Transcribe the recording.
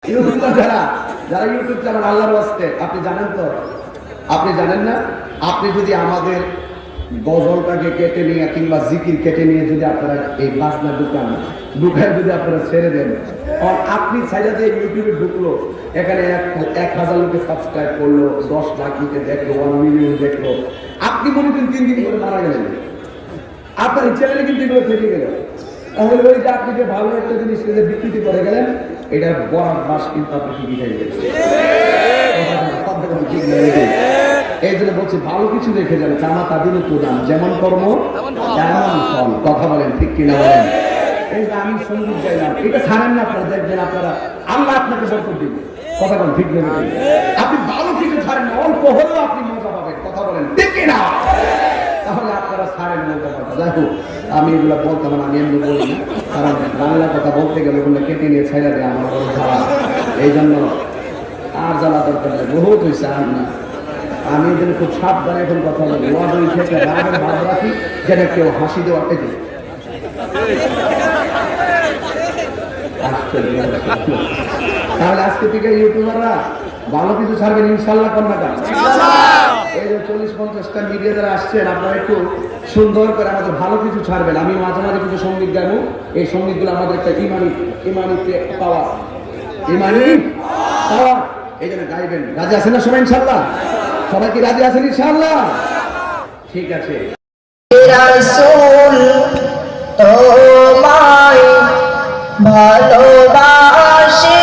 YouTuber যারা YouTube চালান আল্লাহর ওয়াস্তে, আপনি জানেন তো? আপনি জানেন না? আপনি যদি আমাদের গজলটাকে কেটে নিয়ে কিংবা জিকির কেটে নিয়ে যদি আপনারা এই বাজনা ঢুকায় যদি আপনারা ছেড়ে দেন, আর আপনি ছাইড়া দিয়ে ইউটিউবে ঢুকলো, এখানে 1,000 লোকে সাবস্ক্রাইব করলো, 10 লাখ লোকে দেখলো, 1 মিলিয়ন দেখলো, আপনি মনে করেন 3 দিন করে মারা গেলেন, আপনার চ্যানেলে কিন্তু এগুলো থেকে গেল। তাহলে ওই যে আপনি যে ভালো একটা জিনিস বিকৃতি করে গেলেন, এটার বড় মাস কিন্তু আপনি ঠিকই খাই গেলেন। এই জন্য বলছি ভালো কিছু রেখে যান, কামা তাদের প্রদান, যেমন কর্ম তেমন ফল। কথা বলেন ঠিক কিনা বলেন? এই যে আমি সঙ্গীত গাইলাম, এটা ছাড়েন না, আপনারা দেখবেন আপনারা আল্লাহ আপনাকে বরকত দিবে। কথা বলেন ঠিক না? আপনি ভালো কিছু ছাড়েন না, অল্প হলেও আপনি মজা পাবেন। কথা বলেন ঠিক কিনা? তাহলে আপনারা ছাড়েন মজা পাবেন। যাই হোক, আমি এগুলো বলতাম না, আমি এমনি বলি না, কারণ বাংলা কথা বলতে গেলে ওগুলো কেটে নিয়ে ছেড়ে দেয় আমার বড় জ্বালা। এই জন্য আর জ্বালা দরকার নেই, বহুত হয়েছে। আর না, আমি এখানে খুব সাবধানে এখন কথা বলি, ওয়াদই থেকে রাগের ভাব রাখি, যেন কেউ হাসি দেওয়া পেতে। তাহলে আজকে থেকে ইউটিউবাররা ভালো কিছু ছাড়বেন ইনশাল্লাহ। কন্যাটা এই যে 40-50টা মিডিয়া যারা আসছেন, আপনারা একটু সুন্দর করে আমাদের ভালো কিছু ছাড়বেন। আমি মাঝে মাঝে কিছু সঙ্গীত গাইবো, এই সঙ্গীতগুলো আমাদের একটা ইমানিতে পাওয়া, এই জন্য গাইবেন। রাজি আছেন না সবাই ইনশাল্লাহ? সবাই কি রাজি আছেন ইনশাল্লাহ? ঠিক আছে। রাসূল তোমায় ভালোবাসি।